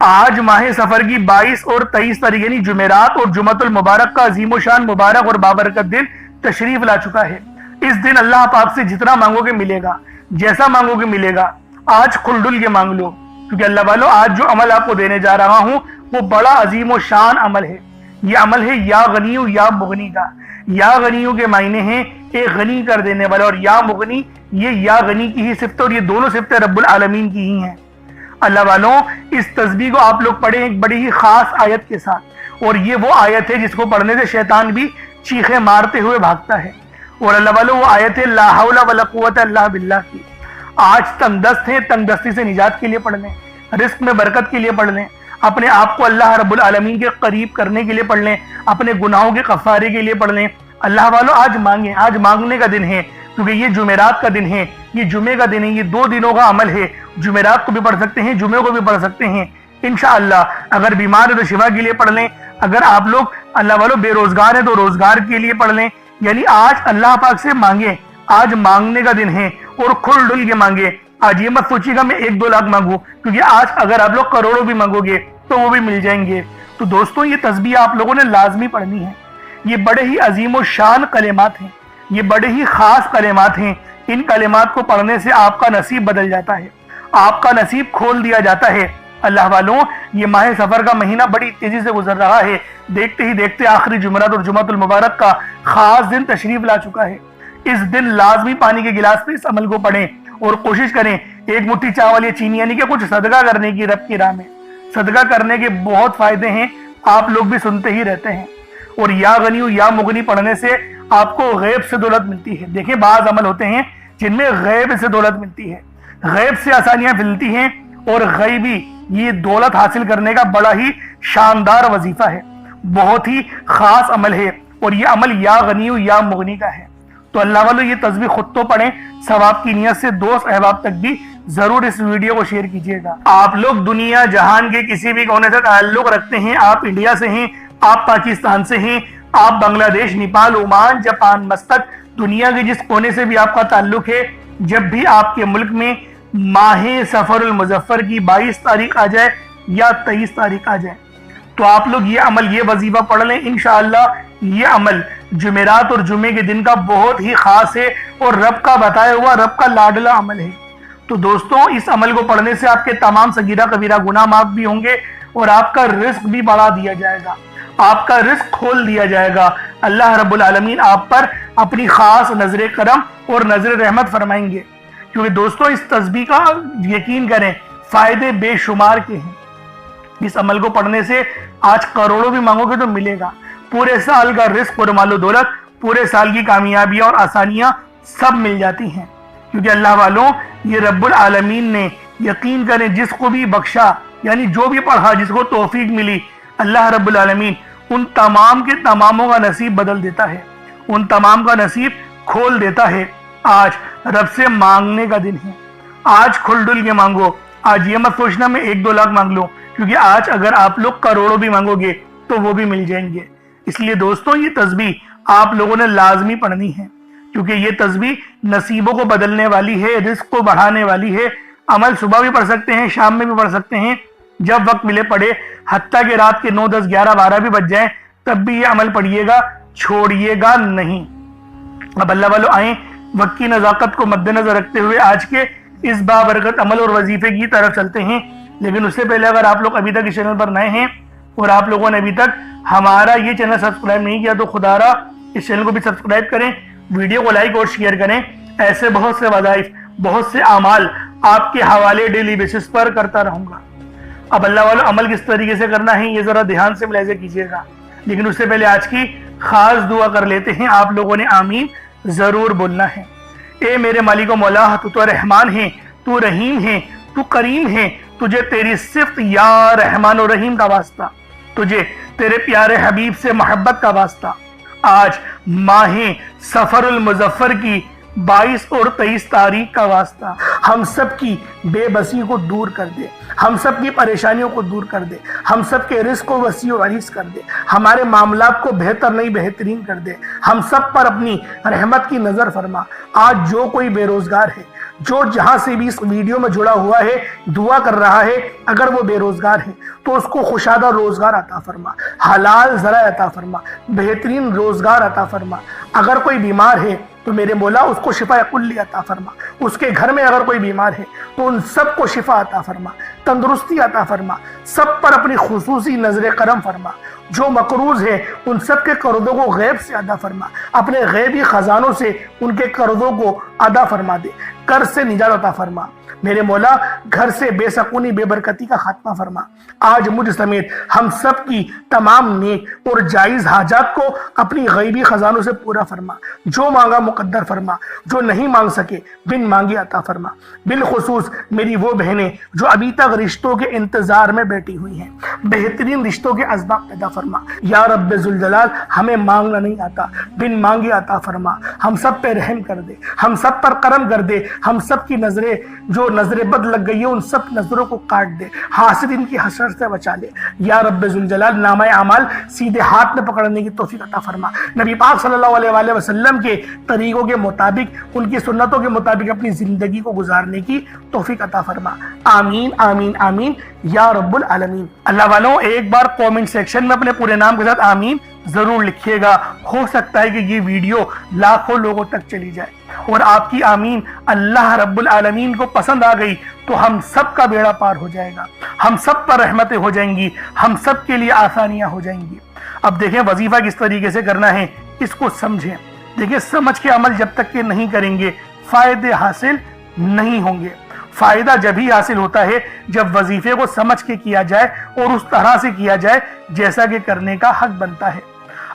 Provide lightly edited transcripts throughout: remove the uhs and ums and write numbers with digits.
آج ماہ سفر کی 22 اور 23 تاریخ یعنی جمعرات اور جمعۃ المبارک کا عظیم و شان مبارک اور بابرکت دن تشریف لا چکا ہے۔ اس دن اللہ پاک سے جتنا مانگو گے ملے گا، جیسا مانگو گے ملے گا۔ آج کھل ڈل کے مانگ لو، کیونکہ اللہ والو آج جو عمل آپ کو دینے جا رہا ہوں وہ بڑا عظیم و شان عمل ہے۔ یہ عمل ہے یا غنیو یا مغنی کا۔ یا غنیو کے معنی ہیں ایک غنی کر دینے والا، اور یا مغنی یہ یا غنی کی ہی صفت، اور یہ دونوں صفتیں رب العالمین کی ہی ہیں۔ اللہ والوں اس تسبیح کو آپ لوگ پڑھیں ایک بڑی ہی خاص آیت کے ساتھ، اور یہ وہ آیت ہے جس کو پڑھنے سے شیطان بھی چیخیں مارتے ہوئے بھاگتا ہے۔ اور اللہ والوں وہ آیت ہے لا حول ولا قوت الا باللہ کی۔ آج تنگ دست ہیں، تنگ دستی سے نجات کے لیے پڑھ لیں، رزق میں برکت کے لیے پڑھ لیں، اپنے آپ کو اللہ رب العالمین کے قریب کرنے کے لیے پڑھ لیں، اپنے گناہوں کے کفارے کے لیے پڑھ لیں۔ اللہ والوں آج مانگیں، آج مانگنے کا دن ہے، کیونکہ یہ جمعرات کا دن ہے، یہ جمعے کا دن ہے، یہ 2 دنوں کا عمل ہے۔ جمعرات کو بھی پڑھ سکتے ہیں، جمعے کو بھی پڑھ سکتے ہیں انشاءاللہ۔ اگر بیمار ہے تو شفا کے لیے پڑھ لیں، اگر آپ لوگ اللہ والوں بے روزگار ہیں تو روزگار کے لیے پڑھ لیں۔ یعنی آج اللہ پاک سے مانگیں، آج مانگنے کا دن ہے، اور کھل ڈل کے مانگیں۔ آج یہ مت سوچیے گا میں 1-2 لاکھ مانگوں، کیونکہ آج اگر آپ لوگ کروڑوں بھی مانگو گے تو وہ بھی مل جائیں گے۔ تو دوستوں یہ تسبیح آپ لوگوں نے لازمی پڑھنی ہے۔ یہ بڑے ہی عظیم و شان کلمات ہیں، یہ بڑے ہی خاص کلمات ہیں۔ ان کلمات کو پڑھنے سے آپ کا نصیب بدل جاتا ہے، آپ کا نصیب کھول دیا جاتا ہے۔ اللہ والوں یہ ماہ سفر کا مہینہ بڑی تیزی سے گزر رہا ہے، دیکھتے ہی دیکھتے آخری جمعرات اور جمعۃ المبارک کا خاص دن تشریف لا چکا ہے۔ اس دن لازمی پانی کے گلاس پہ اس عمل کو پڑھیں، اور کوشش کریں ایک مٹھی چاول یا چینی یعنی کہ کچھ صدقہ کرنے کی رب کی راہ میں۔ صدقہ کرنے کے بہت فائدے ہیں، آپ لوگ بھی سنتے ہی رہتے ہیں۔ اور یا غنیو یا مغنی پڑھنے سے آپ کو غیب سے دولت ملتی ہے۔ دیکھیں بعض عمل ہوتے ہیں جن میں غیب سے دولت ملتی ہے، غیب سے آسانیاں ملتی ہیں، اور غیبی یہ دولت حاصل کرنے کا بڑا ہی شاندار وظیفہ ہے، بہت ہی خاص عمل ہے، اور یہ عمل یا غنیو یا مغنی کا ہے۔ تو اللہ والوں یہ تسبیح خود تو پڑھیں، ثواب کی نیت سے دوست احباب تک بھی ضرور اس ویڈیو کو شیئر کیجیے گا۔ آپ لوگ دنیا جہان کے کسی بھی کونے سے تعلق رکھتے ہیں، آپ انڈیا سے ہیں، آپ پاکستان سے ہیں، آپ بنگلہ دیش، نیپال، عمان، جاپان، مسقط، دنیا کے جس کونے سے بھی آپ کا تعلق ہے، جب بھی آپ کے ملک میں ماہ سفر المظفر کی 22 تاریخ آ جائے یا 23 تاریخ آ جائے تو آپ لوگ یہ عمل، یہ وظیفہ پڑھ لیں۔ انشاءاللہ یہ عمل جمعرات اور جمعے کے دن کا بہت ہی خاص ہے، اور رب کا بتایا ہوا، رب کا لاڈلا عمل ہے۔ تو دوستوں اس عمل کو پڑھنے سے آپ کے تمام صغیرہ کبیرہ گناہ معاف بھی ہوں گے، اور آپ کا رزق بھی بڑھا دیا جائے گا، آپ کا رزق کھول دیا جائے گا۔ اللہ رب العالمین آپ پر اپنی خاص نظر کرم اور نظر رحمت فرمائیں گے، کیونکہ دوستوں اس تسبیح کا یقین کریں فائدے بے شمار کے ہیں۔ اس عمل کو پڑھنے سے آج کروڑوں بھی مانگو گے تو ملے گا، پورے سال کا رزق اور مال و دولت، پورے سال کی کامیابیاں اور آسانیاں سب مل جاتی ہیں، کیونکہ اللہ والوں یہ رب العالمین نے یقین کریں جس کو بھی بخشا، یعنی جو بھی پڑھا، جس کو توفیق ملی، اللہ رب العالمین ان تمام کے تماموں کا نصیب بدل دیتا ہے، ان تمام کا نصیب کھول دیتا ہے۔ آج رب سے مانگنے کا دن ہے، آج کھل ڈل کے مانگو۔ آج یہ مت سوچنا میں 1-2 لاکھ مانگ لوں، کیونکہ آج اگر آپ لوگ کروڑوں بھی مانگو گے تو وہ بھی مل جائیں گے۔ اس لیے دوستوں یہ تسبیح آپ لوگوں نے لازمی پڑھنی ہے، کیونکہ یہ تسبیح نصیبوں کو بدلنے والی ہے، رزق کو بڑھانے والی ہے۔ عمل صبح بھی پڑھ سکتے ہیں، شام میں بھی پڑھ سکتے ہیں، جب وقت ملے پڑھے، حتیٰ کہ رات کے 9، 10، 11، 12 بھی بج جائیں تب بھی یہ عمل پڑھیے گا، چھوڑیے گا نہیں۔ اب اللہ والوں آئیں وقت کی نزاکت کو مد نظر رکھتے ہوئے آج کے اس بابرکت عمل اور وظیفے کی طرف چلتے ہیں۔ لیکن اس سے پہلے اگر آپ لوگ ابھی تک اس چینل پر نئے ہیں اور آپ لوگوں نے ابھی تک ہمارا یہ چینل سبسکرائب نہیں کیا تو خدا را اس چینل کو بھی سبسکرائب کریں، ویڈیو کو لائک اور شیئر کریں۔ ایسے بہت سے وظائف، بہت سے اعمال آپ کے حوالے ڈیلی بیسس پر کرتا رہوں گا۔ اب اللہ والوں عمل کس طریقے سے کرنا ہے یہ ذرا دھیان سے ملاحظہ کیجیے گا، لیکن اس سے پہلے آج کی خاص دعا کر لیتے ہیں۔ آپ لوگوں نے آمین ضرور بولنا ہے۔ اے میرے مالک و مولا، تو رحمان ہے، تو رحیم ہے، تو کریم ہے، تجھے تیری صفت یا رحمان و رحیم کا واسطہ، تجھے تیرے پیارے حبیب سے محبت کا واسطہ۔ آج ماہ سفر المظفر کی 22 اور 23 تاریخ کا واسطہ ہم سب کی بے بسی کو دور کر دے، ہم سب کی پریشانیوں کو دور کر دے، ہم سب کے رزق کو وسیع و عریض کر دے، ہمارے معاملات کو بہتر نہیں بہترین کر دے، ہم سب پر اپنی رحمت کی نظر فرما۔ آج جو کوئی بے روزگار ہے، جو جہاں سے بھی اس ویڈیو میں جڑا ہوا ہے دعا کر رہا ہے، اگر وہ بے روزگار ہے تو اس کو خوشادہ روزگار عطا فرما، حلال ذرائع عطا فرما، بہترین روزگار عطا فرما۔ اگر کوئی بیمار ہے تو میرے مولا اس کو شفا کلی عطا فرما، اس کے گھر میں اگر کوئی بیمار ہے تو ان سب کو شفا عطا فرما، تندرستی عطا فرما، سب پر اپنی خصوصی نظر کرم فرما۔ جو مقروض ہے ان سب کے قرضوں کو غیب سے ادا فرما، اپنے غیبی خزانوں سے ان کے قرضوں کو ادا فرما دے، قرض سے نجات عطا فرما۔ میرے مولا گھر سے بے سکونی بے برکتی کا خاتمہ فرما۔ آج مجھ سمیت ہم سب کی تمام نیک اور جائز حاجات کو اپنی غیبی خزانوں سے پورا فرما، جو مانگا مقدر فرما، جو نہیں مانگ سکے بن مانگے عطا فرما۔ بالخصوص میری وہ بہنیں جو ابھی تک رشتوں کے انتظار میں بیٹھی ہوئی ہیں، بہترین رشتوں کے اسباب پیدا فرما۔ یا رب ذوالجلال ہمیں مانگنا نہیں آتا، بن مانگے عطا فرما۔ ہم سب پہ رحم کر دے، ہم سب پر کرم کر دے، ہم سب کی نظریں جو نظر بد لگ گئی ہے ان سب نظروں کو کاٹ دے، حاسدین کی حسرت سے بچا لے۔ یا رب ذوالجلال نامہ اعمال سیدھے ہاتھ میں پکڑنے کی توفیق عطا فرما۔ نبی پاک صلی اللہ علیہ وآلہ وسلم کے طریقوں کے مطابق، ان کی سنتوں کے مطابق اپنی زندگی کو گزارنے کی توفیق عطا فرما۔ آمین آمین آمین یا رب العالمین۔ اللہ والوں ایک بار کومنٹ سیکشن میں اپنے پورے نام کے ساتھ آمین ضرور لکھیے گا، ہو سکتا ہے کہ یہ ویڈیو لاکھوں لوگوں تک چلی جائے اور آپ کی آمین اللہ رب العالمین کو پسند آ گئی تو ہم سب کا بیڑا پار ہو جائے گا، ہم سب پر رحمتیں ہو جائیں گی، ہم سب کے لیے آسانیاں ہو جائیں گی۔ اب دیکھیں وظیفہ کس طریقے سے کرنا ہے، اس کو سمجھیں۔ دیکھیں سمجھ کے عمل جب تک کہ نہیں کریں گے فائدے حاصل نہیں ہوں گے۔ فائدہ جب ہی حاصل ہوتا ہے جب وظیفے کو سمجھ کے کیا جائے اور اس طرح سے کیا جائے جیسا کہ کرنے کا حق بنتا ہے۔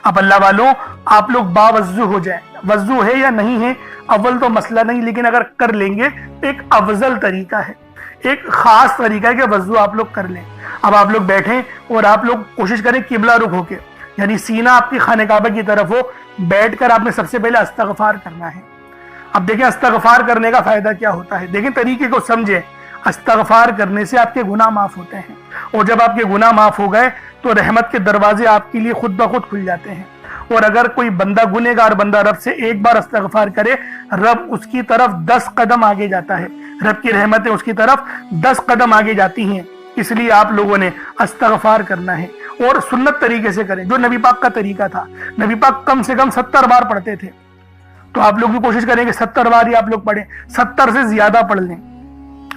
اب اللہ والوں آپ لوگ باوضو ہو جائیں، وضو ہے یا نہیں ہے اول تو مسئلہ نہیں، لیکن اگر کر لیں گے ایک افضل طریقہ ہے، ایک خاص طریقہ ہے کہ وضو آپ لوگ کر لیں۔ اب آپ لوگ بیٹھیں اور آپ لوگ کوشش کریں قبلہ رخ ہو کے، یعنی سینہ آپ کی خانہ کعبہ کی طرف ہو، بیٹھ کر آپ نے سب سے پہلے استغفار کرنا ہے۔ اب دیکھیں استغفار کرنے کا فائدہ کیا ہوتا ہے، دیکھیں طریقے کو سمجھیں۔ استغفار کرنے سے آپ کے گناہ معاف ہوتے ہیں، اور جب آپ کے گناہ معاف ہو گئے تو رحمت کے دروازے آپ کے لیے خود بخود کھل جاتے ہیں۔ اور اگر کوئی بندہ گنہگار بندہ رب سے ایک بار استغفار کرے، رب اس کی طرف 10 قدم آگے جاتا ہے، رب کی رحمتیں اس کی طرف 10 قدم آگے جاتی ہیں۔ اس لیے آپ لوگوں نے استغفار کرنا ہے اور سنت طریقے سے کریں، جو نبی پاک کا طریقہ تھا۔ نبی پاک کم سے کم 70 بار پڑھتے تھے، تو آپ لوگ بھی کوشش کریں کہ 70 بار ہی آپ لوگ پڑھیں، 70 سے زیادہ پڑھ لیں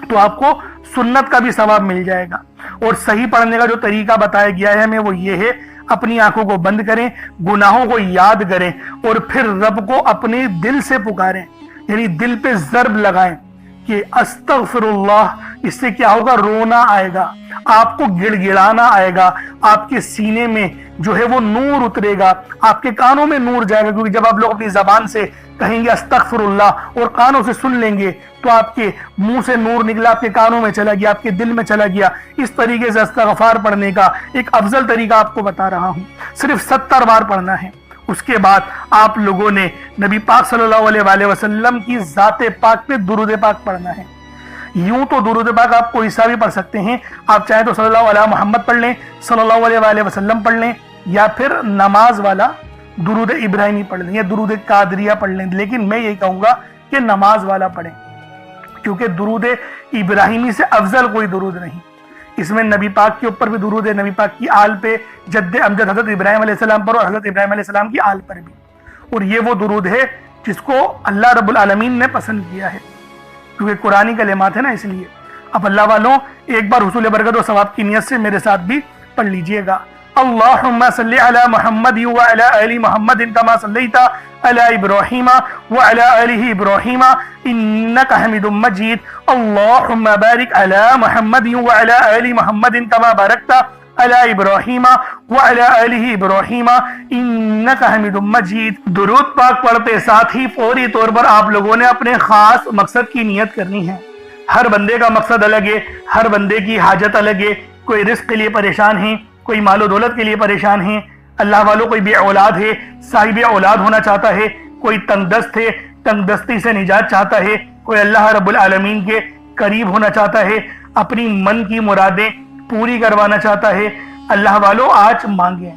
تو آپ کو سنت کا بھی ثواب مل جائے گا۔ اور صحیح پڑھنے کا جو طریقہ بتایا گیا ہے ہمیں وہ یہ ہے، اپنی آنکھوں کو بند کریں، گناہوں کو یاد کریں اور پھر رب کو اپنے دل سے پکاریں، یعنی دل پہ ضرب لگائیں کہ استغفر اللہ۔ اس سے کیا ہوگا، رونا آئے گا، آپ کو گڑ گڑانا آئے گا، آپ کے سینے میں جو ہے وہ نور اترے گا، آپ کے کانوں میں نور جائے گا، کیونکہ جب آپ لوگ اپنی زبان سے کہیں گے استغفر اللہ اور کانوں سے سن لیں گے تو آپ کے منہ سے نور نکلا، آپ کے کانوں میں چلا گیا، آپ کے دل میں چلا گیا۔ اس طریقے سے استغفار پڑھنے کا ایک افضل طریقہ آپ کو بتا رہا ہوں، صرف 70 بار پڑھنا ہے۔ اس کے بعد آپ لوگوں نے نبی پاک صلی اللہ علیہ وآلہ وسلم کی ذات پاک پہ درود پاک پڑھنا ہے۔ یوں تو درود پاک آپ کوئی سا بھی پڑھ سکتے ہیں، آپ چاہیں تو صلی اللہ علیہ محمد پڑھ لیں، صلی اللہ علیہ وآلہ وسلم پڑھ لیں، یا پھر نماز والا درود ابراہیمی پڑھ لیں یا درود قادریہ پڑھ لیں، لیکن میں یہی کہوں گا کہ نماز والا پڑھیں، کیونکہ درود ابراہیمی سے افضل کوئی درود نہیں۔ اس میں نبی پاک کے اوپر بھی درود ہے، نبی پاک کی آل پہ، جد امجد حضرت ابراہیم علیہ السلام پر اور حضرت ابراہیم علیہ السلام کی آل پر بھی، اور یہ وہ درود ہے جس کو اللہ رب العالمین نے پسند کیا ہے، کیونکہ قرآنی کلمات ہیں نا، اس لیے۔ اب اللہ والوں ایک بار حصول برکت و ثواب کی نیت سے میرے ساتھ بھی پڑھ لیجئے گا۔ اللہم صلی علی محمد وعلی آل محمد کما صلیت علی ابراہیم وعلی آل ابراہیم انک حمید مجید۔ اللہم بارک علی محمد وعلی آل محمد کما بارکت علی ابراہیم وعلی آل ابراہیم انک حمید مجید۔ درود پاک پڑھتے ساتھ ہی فوری طور پر آپ لوگوں نے اپنے خاص مقصد کی نیت کرنی ہے۔ ہر بندے کا مقصد الگ ہے، ہر بندے کی حاجت الگ ہے، کوئی رزق کے لیے پریشان ہے، کوئی مال و دولت کے لیے پریشان ہے، اللہ والوں کوئی بے اولاد ہے، صاحب اولاد ہونا چاہتا ہے، کوئی تنگ دست ہے، تنگ دستی سے نجات چاہتا ہے، کوئی اللہ رب العالمین کے قریب ہونا چاہتا ہے، اپنی من کی مرادیں پوری کروانا چاہتا ہے۔ اللہ والوں آج مانگیں،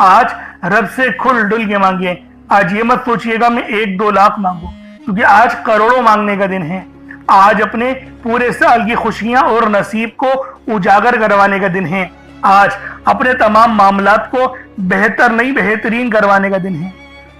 آج رب سے کھل ڈل کے مانگیں۔ آج یہ مت سوچئے گا میں 1-2 لاکھ مانگوں، کیونکہ آج کروڑوں مانگنے کا دن ہے۔ آج اپنے پورے سال کی خوشیاں اور نصیب کو اجاگر کروانے کا دن ہے۔ آج اپنے تمام معاملات کو بہتر نہیں بہترین کروانے کا دن ہے۔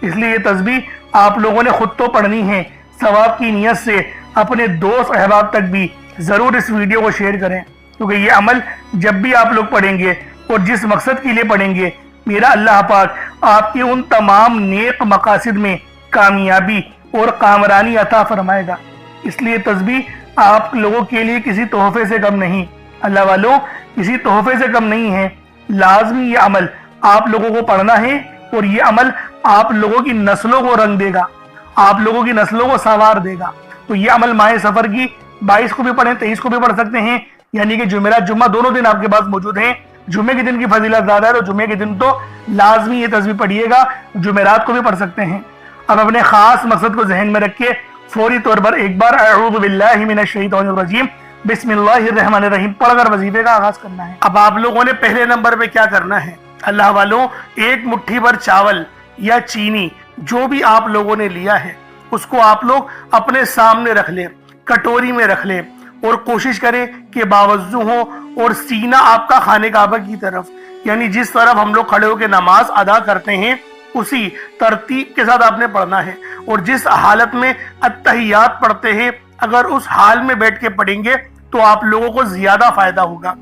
اس لیے یہ تسبیح آپ لوگوں نے خود تو پڑھنی ہے، ثواب کی نیت سے اپنے دوست احباب تک بھی ضرور اس ویڈیو کو شیئر کریں، کیونکہ یہ عمل جب بھی آپ لوگ پڑھیں گے اور جس مقصد کے لیے پڑھیں گے، میرا اللہ پاک آپ کے ان تمام نیک مقاصد میں کامیابی اور کامرانی عطا فرمائے گا۔ اس لیے تسبیح آپ لوگوں کے لیے کسی تحفے سے کم نہیں، اللہ والوں کسی تحفے سے کم نہیں ہے۔ لازمی یہ عمل آپ لوگوں کو پڑھنا ہے، اور یہ عمل آپ لوگوں کی نسلوں کو رنگ دے گا، آپ لوگوں کی نسلوں کو سنوار دے گا۔ تو یہ عمل ماہ سفر کی 22 کو بھی پڑھیں، 23 کو بھی پڑھ سکتے ہیں، یعنی کہ جمعرات جمعہ دونوں دن آپ کے پاس موجود ہیں۔ جمعے کے دن کی فضیلت زیادہ ہے، تو جمعے کے دن تو لازمی یہ تسبیح پڑھیے گا، جمعرات کو بھی پڑھ سکتے ہیں۔ اب اپنے خاص مقصد کو ذہن میں رکھ کے فوری طور پر ایک بار اعوذ باللہ من الشیطان الرجیم بسم اللہ الرحمن الرحیم پڑھ کر وظیفے کا آغاز کرنا ہے۔ اب آپ لوگوں نے پہلے نمبر پہ کیا کرنا ہے؟ اللہ والوں، ایک مٹھی بھر چاول یا چینی جو بھی آپ لوگوں نے لیا ہے اس کو آپ لوگ اپنے سامنے رکھ لیں، کٹوری میں رکھ لیں، اور کوشش کریں کہ باوضو ہو اور سینہ آپ کا خانہ کعبہ کی طرف، یعنی جس طرف ہم لوگ کھڑے ہو کے نماز ادا کرتے ہیں اسی ترتیب کے ساتھ آپ نے پڑھنا ہے۔ اور جس حالت میں اتحیات پڑھتے ہیں اگر اس حال میں بیٹھ کے پڑھیں گے تو آپ لوگوں کو زیادہ فائدہ ہوگا۔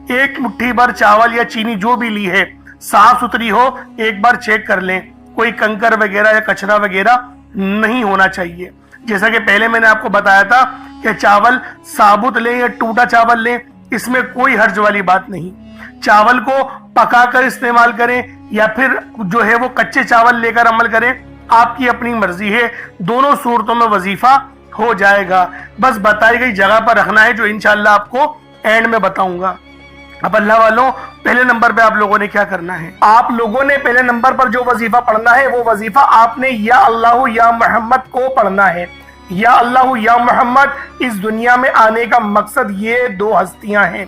ایک مٹھی بھر چاول یا چینی جو بھی لی ہے صاف ستھری ہو، ایک بار چیک کر لیں، کوئی کنکر وغیرہ یا کچرا وغیرہ نہیں ہونا چاہیے۔ جیسا کہ پہلے میں نے آپ کو بتایا تھا کہ چاول ثابت لیں یا ٹوٹا چاول لیں، اس میں کوئی حرج والی بات نہیں۔ چاول کو پکا کر استعمال کریں یا پھر جو ہے وہ کچے چاول لے کر عمل کریں، آپ کی اپنی مرضی ہے، دونوں صورتوں میں وظیفہ ہو جائے گا۔ بس بتائی گئی جگہ پر رکھنا ہے، جو انشاءاللہ آپ کو اینڈ میں بتاؤں گا۔ اب اللہ والوں، پہلے نمبر پہ آپ لوگوں نے کیا کرنا ہے؟ آپ لوگوں نے پہلے نمبر پر جو وظیفہ پڑھنا ہے وہ وظیفہ آپ نے یا اللہ یا محمد کو پڑھنا ہے۔ یا اللہ یا محمد اس دنیا میں آنے کا مقصد یہ دو ہستیاں ہیں،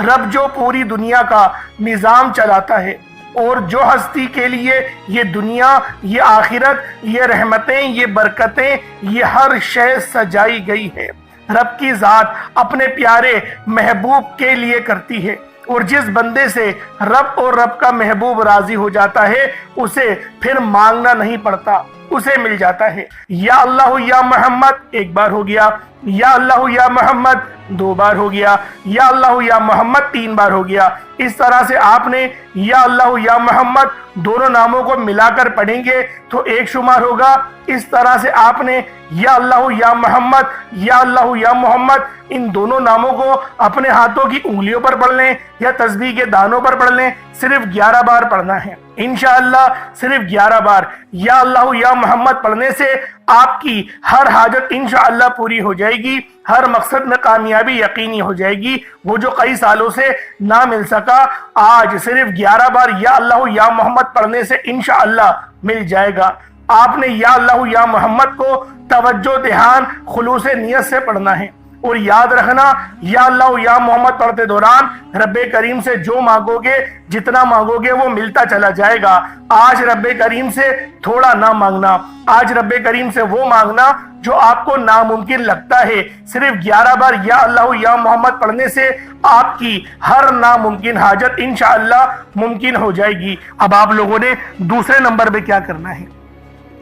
رب جو پوری دنیا کا نظام چلاتا ہے، اور جو ہستی کے لیے یہ دنیا، یہ آخرت، یہ رحمتیں، یہ برکتیں، یہ ہر شے سجائی گئی ہے، رب کی ذات اپنے پیارے محبوب کے لیے کرتی ہے۔ اور جس بندے سے رب اور رب کا محبوب راضی ہو جاتا ہے اسے پھر مانگنا نہیں پڑتا، اسے مل جاتا ہے۔ یا اللہ یا محمد ایک بار ہو گیا، یا اللہ یا محمد دو بار ہو گیا، یا اللہ یا محمد تین بار ہو گیا۔ اس طرح سے آپ نے یا اللہ یا محمد دونوں ناموں کو ملا کر پڑھیں گے تو ایک شمار ہوگا۔ اس طرح سے آپ نے یا اللہ یا محمد، یا اللہ یا محمد ان دونوں ناموں کو اپنے ہاتھوں کی انگلیوں پر پڑھ لیں یا تسبیح کے دانوں پر پڑھ لیں، صرف 11 بار پڑھنا ہے انشاءاللہ، صرف 11 بار یا اللہ یا محمد پڑھنے سے آپ کی ہر حاجت انشاءاللہ پوری ہو جائے گی، ہر مقصد میں کامیابی یقینی ہو جائے گی۔ وہ جو کئی سالوں سے نہ مل سکا، آج صرف 11 بار یا اللہ یا محمد پڑھنے سے انشاءاللہ مل جائے گا۔ آپ نے یا اللہ یا محمد کو توجہ، دھیان، خلوص نیت سے پڑھنا ہے، اور یاد رکھنا یا اللہ یا محمد پڑھتے دوران رب کریم سے جو مانگو گے، جتنا مانگو گے وہ ملتا چلا جائے گا۔ آج رب کریم سے تھوڑا نہ مانگنا، آج رب کریم سے وہ مانگنا جو آپ کو ناممکن لگتا ہے۔ صرف 11 بار یا اللہ یا محمد پڑھنے سے آپ کی ہر ناممکن حاجت انشاءاللہ ممکن ہو جائے گی۔ اب آپ لوگوں نے دوسرے نمبر پہ کیا کرنا ہے؟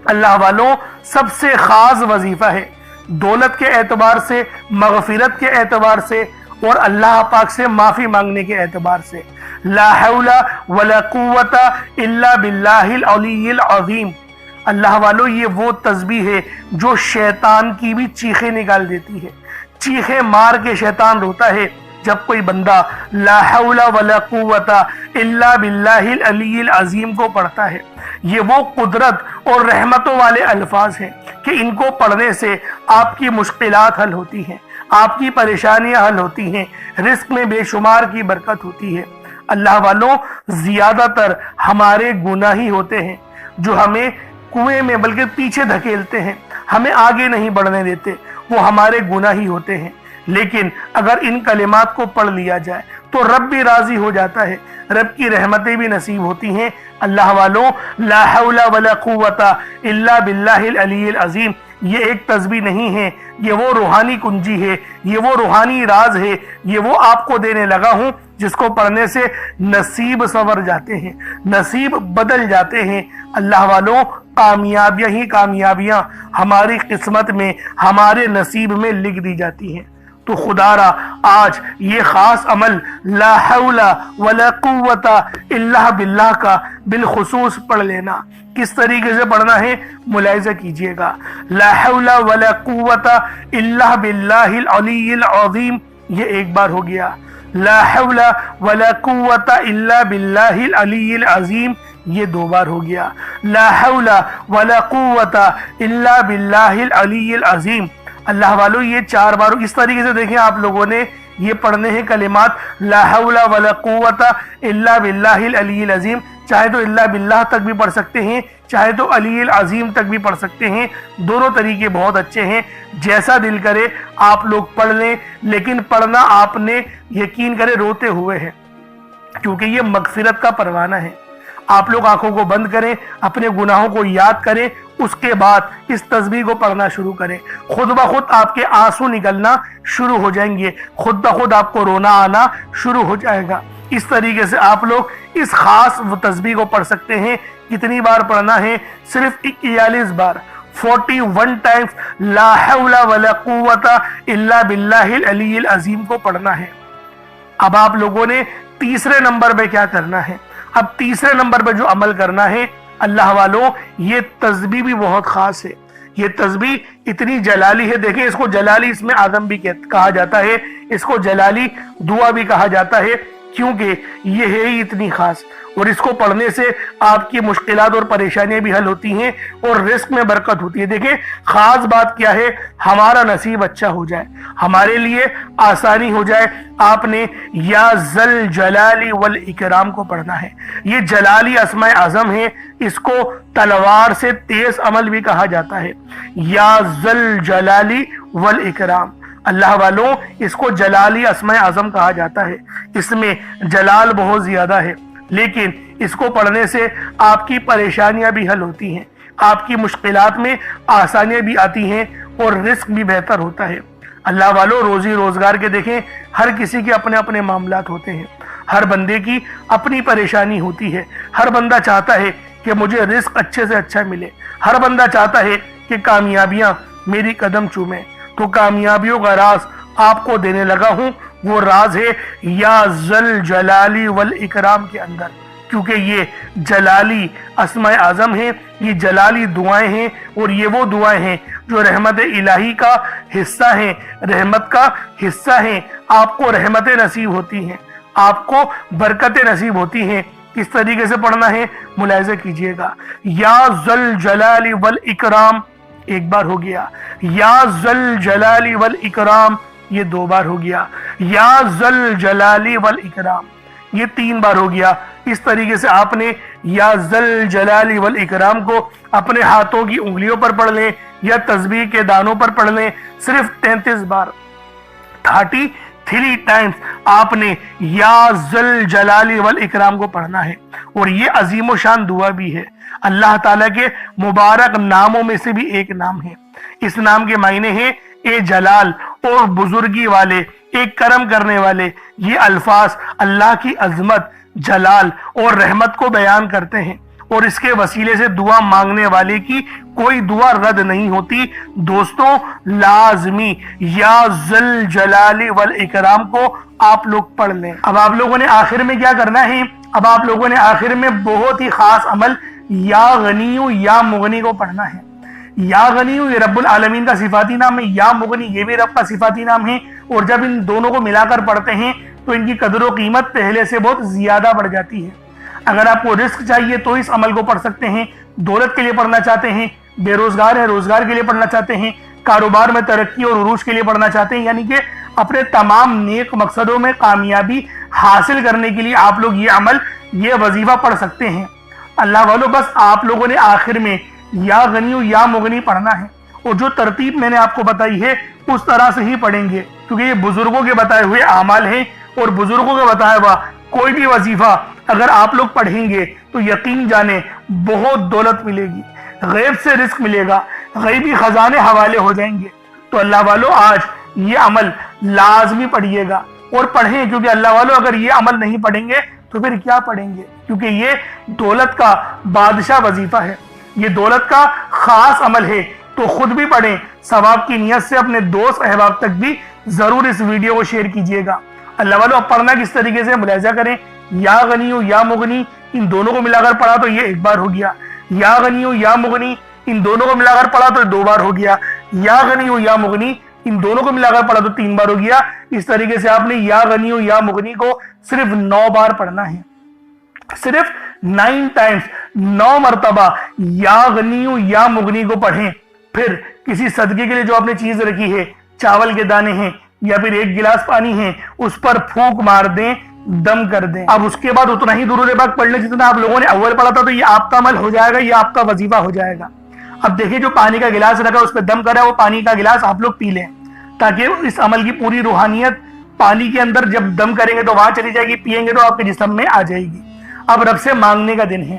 اللہ والوں، سب سے خاص وظیفہ ہے، دولت کے اعتبار سے، مغفرت کے اعتبار سے، اور اللہ پاک سے معافی مانگنے کے اعتبار سے۔ لا حول ولا قوت الا باللہ العلی العظیم۔ اللہ والوں، یہ وہ تسبیح ہے جو شیطان کی بھی چیخیں نکال دیتی ہے، چیخیں مار کے شیطان روتا ہے جب کوئی بندہ لا حول ولا قوت الا باللہ العلی العظیم کو پڑھتا ہے۔ یہ وہ قدرت اور رحمتوں والے الفاظ ہیں کہ ان کو پڑھنے سے آپ کی مشکلات حل ہوتی ہیں، آپ کی پریشانیاں حل ہوتی ہیں، رزق میں بے شمار کی برکت ہوتی ہے۔ اللہ والوں، زیادہ تر ہمارے گناہ ہی ہوتے ہیں جو ہمیں کنویں میں بلکہ پیچھے دھکیلتے ہیں، ہمیں آگے نہیں بڑھنے دیتے، وہ ہمارے گناہ ہی ہوتے ہیں۔ لیکن اگر ان کلمات کو پڑھ لیا جائے تو رب بھی راضی ہو جاتا ہے، رب کی رحمتیں بھی نصیب ہوتی ہیں۔ اللہ والوں، لا حول ولا قوت الا باللہ العلی العظیم یہ ایک تسبیح نہیں ہے، یہ وہ روحانی کنجی ہے، یہ وہ روحانی راز ہے، یہ وہ آپ کو دینے لگا ہوں جس کو پڑھنے سے نصیب سنور جاتے ہیں، نصیب بدل جاتے ہیں۔ اللہ والوں، کامیابیاں ہی کامیابیاں ہماری قسمت میں، ہمارے نصیب میں لکھ دی جاتی ہیں۔ تو خدا را آج یہ خاص عمل لا حول ولا قوت الا باللہ کا بالخصوص پڑھ لینا۔ کس طریقے سے پڑھنا ہے ملاحظہ کیجئے گا۔ لا حول ولا قوت الا باللہ العلی العظیم، یہ ایک بار ہو گیا۔ لا حول ولا قوت الا باللہ العلی العظیم، یہ دو بار ہو گیا۔ لا حول ولا قوت الا باللہ العلی العظیم، اللہ والو یہ 4 بار۔ اس طریقے سے دیکھیں آپ لوگوں نے یہ پڑھنے ہیں کلمات لا حول ولا قوت الا باللہ العلی العظیم، چاہے تو الا باللہ تک بھی پڑھ سکتے ہیں، چاہے تو علی العظیم تک بھی پڑھ سکتے ہیں، دونوں طریقے بہت اچھے ہیں، جیسا دل کرے آپ لوگ پڑھ لیں، لیکن پڑھنا آپ نے یقین کرے روتے ہوئے ہے، کیونکہ یہ مغفرت کا پروانہ ہے۔ آپ لوگ آنکھوں کو بند کریں، اپنے گناہوں کو یاد کریں، اس کے بعد اس تسبیح کو پڑھنا شروع کریں، خود بخود آپ کے آنسو نکلنا شروع ہو جائیں گے، خود بخود آپ کو رونا آنا شروع ہو جائے گا۔ اس طریقے سے آپ لوگ اس خاص تسبیح کو پڑھ سکتے ہیں۔ کتنی بار پڑھنا ہے؟ صرف 41 بار، 41 ٹائمز لا حول ولا قوت الا باللہ العلی العظیم کو پڑھنا ہے۔ اب آپ لوگوں نے تیسرے نمبر پہ کیا کرنا ہے؟ اب تیسرے نمبر پہ جو عمل کرنا ہے اللہ والوں، یہ تسبیح بھی بہت خاص ہے۔ یہ تسبیح اتنی جلالی ہے، دیکھیں اس کو جلالی اسم اعظم بھی کہا جاتا ہے، اس کو جلالی دعا بھی کہا جاتا ہے، کیونکہ یہ ہے ہی اتنی خاص، اور اس کو پڑھنے سے آپ کی مشکلات اور پریشانیاں بھی حل ہوتی ہیں اور رزق میں برکت ہوتی ہے۔ دیکھیں خاص بات کیا ہے، ہمارا نصیب اچھا ہو جائے، ہمارے لیے آسانی ہو جائے، آپ نے یا ذل جلالی والاکرام کو پڑھنا ہے۔ یہ جلالی اسماء اعظم ہے، اس کو تلوار سے تیز عمل بھی کہا جاتا ہے، یا ذل جلالی والاکرام۔ اللہ والوں، اس کو جلالی اسماء اعظم کہا جاتا ہے، اس میں جلال بہت زیادہ ہے، لیکن اس کو پڑھنے سے آپ کی پریشانیاں بھی حل ہوتی ہیں، آپ کی مشکلات میں آسانیاں بھی آتی ہیں اور رزق بھی بہتر ہوتا ہے۔ اللہ والوں، روزی روزگار کے دیکھیں ہر کسی کے اپنے اپنے معاملات ہوتے ہیں، ہر بندے کی اپنی پریشانی ہوتی ہے، ہر بندہ چاہتا ہے کہ مجھے رزق اچھے سے اچھا ملے، ہر بندہ چاہتا ہے کہ کامیابیاں میری قدم چومیں۔ تو کامیابیوں کا راز آپ کو دینے لگا ہوں، وہ راز ہے یا ذل جلالی والاکرام کے اندر، کیونکہ یہ جلالی اسماء اعظم ہیں، یہ جلالی دعائیں ہیں، اور یہ وہ دعائیں ہیں جو رحمت الہی کا حصہ ہیں، رحمت کا حصہ ہیں۔ آپ کو رحمتیں نصیب ہوتی ہیں، آپ کو برکتیں نصیب ہوتی ہیں۔ کس طریقے سے پڑھنا ہے ملاحظہ کیجئے گا۔ یا ذل جلالی والاکرام ایک بار ہو گیا، یا ذل جلالی والاکرام یہ 2 بار ہو گیا، یا ذل جلالی والاکرام یہ 3 بار ہو گیا۔ اس طریقے سے آپ نے یا ذل جلالی والاکرام کو اپنے ہاتھوں کی انگلیوں پر پڑھ لیں یا تسبیح کے دانوں پر پڑھ لیں، صرف 33 بار 33 ٹائمز آپ نے یا ذل جلالی والاکرام کو پڑھنا ہے، اور یہ عظیم و شان دعا بھی ہے، اللہ تعالیٰ کے مبارک ناموں میں سے بھی ایک نام ہے۔ اس نام کے معنی ہیں اے جلال اور بزرگی والے، ایک کرم کرنے والے۔ یہ الفاظ اللہ کی عظمت، جلال اور رحمت کو بیان کرتے ہیں، اور اس کے وسیلے سے دعا مانگنے والے کی کوئی دعا رد نہیں ہوتی۔ دوستوں لازمی یا ذل جلالی والاکرام کو آپ لوگ پڑھ لیں۔ اب آپ لوگوں نے آخر میں کیا کرنا ہے؟ اب آپ لوگوں نے آخر میں بہت ہی خاص عمل یا غنیو یا مغنی کو پڑھنا ہے۔ یا غنیو یہ رب العالمین کا صفاتی نام ہے، یا مغنی یہ بھی رب کا صفاتی نام ہے، اور جب ان دونوں کو ملا کر پڑھتے ہیں تو ان کی قدر و قیمت پہلے سے بہت زیادہ بڑھ جاتی ہے۔ اگر آپ کو رزق چاہیے تو اس عمل کو پڑھ سکتے ہیں، دولت کے لیے پڑھنا چاہتے ہیں، بے روزگار ہے روزگار کے لیے پڑھنا چاہتے ہیں، کاروبار میں ترقی اور عروج کے لیے پڑھنا چاہتے ہیں، یعنی کہ اپنے تمام نیک مقصدوں میں کامیابی حاصل کرنے کے لیے آپ لوگ یہ عمل، یہ وظیفہ پڑھ سکتے ہیں۔ اللہ والو، بس آپ لوگوں نے آخر میں یا غنیو یا مغنی پڑھنا ہے، اور جو ترتیب میں نے آپ کو بتائی ہے اس طرح سے ہی پڑھیں گے، کیونکہ یہ بزرگوں کے بتائے ہوئے اعمال ہیں، اور بزرگوں کا بتایا ہوا کوئی بھی وظیفہ اگر آپ لوگ پڑھیں گے تو یقین جانیں بہت دولت ملے گی، غیب سے رزق ملے گا، غیبی خزانے حوالے ہو جائیں گے۔ تو اللہ والوں آج یہ عمل لازمی پڑھیے گا اور پڑھیں، کیونکہ اللہ والوں اگر یہ عمل نہیں پڑھیں گے تو پھر کیا پڑھیں گے؟ کیونکہ یہ دولت کا بادشاہ وظیفہ ہے، یہ دولت کا خاص عمل ہے۔ تو خود بھی پڑھیں، ثواب کی نیت سے اپنے دوست احباب تک بھی ضرور اس ویڈیو کو شیئر کیجئے گا۔ اللہ والوں اب پڑھنا کس طریقے سے ملاحظہ کریں، یا غنیو یا مغنی ان دونوں کو ملا کر پڑھا تو یہ ایک بار ہو گیا، یا غنیو یا مغنی ان دونوں کو ملا کر پڑھا تو 2 بار ہو گیا، یا غنیو یا مغنی ان دونوں کو ملا کر پڑھا تو 3 بار ہو گیا۔ اس طریقے سے آپ نے یا غنیو یا مغنی کو صرف 9 بار پڑھنا ہے، صرف 9 ٹائمز، 9 مرتبہ یا غنیو یا مغنی کو پڑھیں۔ پھر کسی صدقے کے لیے جو آپ نے چیز رکھی ہے، چاول کے دانے ہیں یا پھر 1 گلاس پانی ہے، اس پر پھونک مار دیں، دم کر دیں۔ اب اس کے بعد اتنا ہی درود پاک پڑھ لیں جتنا آپ لوگوں نے اول پڑھا تھا، تو یہ آپ کا عمل ہو جائے گا، یہ آپ کا وظیفہ ہو جائے گا۔ اب دیکھیں جو پانی کا گلاس رکھا اس پہ دم کرا ہے، وہ پانی کا گلاس آپ لوگ پی لیں، تاکہ اس عمل کی پوری روحانیت پانی کے اندر جب دم کریں گے تو وہاں چلی جائے گی، پیئیں گے تو آپ کے جسم میں آ جائے گی۔ اب رب سے مانگنے کا دن ہے،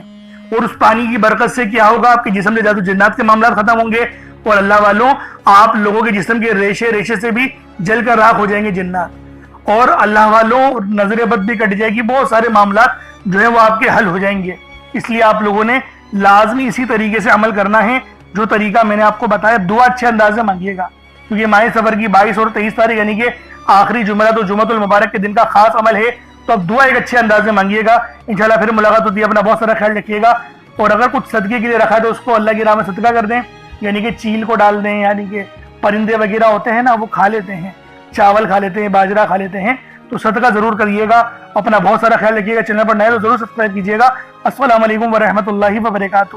اور اس پانی کی برکت سے کیا ہوگا، آپ کے جسم سے جادو جنات کے معاملات ختم ہوں گے، اور اللہ والوں آپ لوگوں کے جسم کے ریشے ریشے سے بھی جل کر راکھ ہو جائیں گے جنات، اور اللہ والوں نظر بد بھی کٹ جائے گی، بہت سارے معاملات جو ہیں وہ آپ کے حل ہو جائیں گے۔ اس لیے آپ لوگوں نے لازمی اسی طریقے سے عمل کرنا ہے جو طریقہ میں نے آپ کو بتایا۔ دعا اچھے انداز سے مانگیے گا، کیونکہ ماہ سفر کی 22 اور 23 تاریخ یعنی کہ آخری جمعرات اور جمعۃ المبارک کے دن کا خاص عمل ہے، تو اب دعا ایک اچھے انداز میں مانگیے گا، انشاءاللہ پھر ملاقات ہوتی ہے۔ اپنا بہت سارا خیال رکھیے گا، اور اگر کچھ صدقے کے لیے رکھا ہے تو اس کو اللہ کی راہ میں صدقہ کر دیں، یعنی کہ چیل کو ڈال دیں، یعنی کہ پرندے وغیرہ ہوتے ہیں نا وہ کھا لیتے ہیں، چاول کھا لیتے ہیں، باجرہ کھا لیتے ہیں، تو صدقہ ضرور کریے گا۔ اپنا بہت سارا خیال رکھیے گا، چینل پر نئے تو ضرور سبسکرائب کیجیے گا۔ السلام علیکم ورحمۃ اللہ وبرکاتہ۔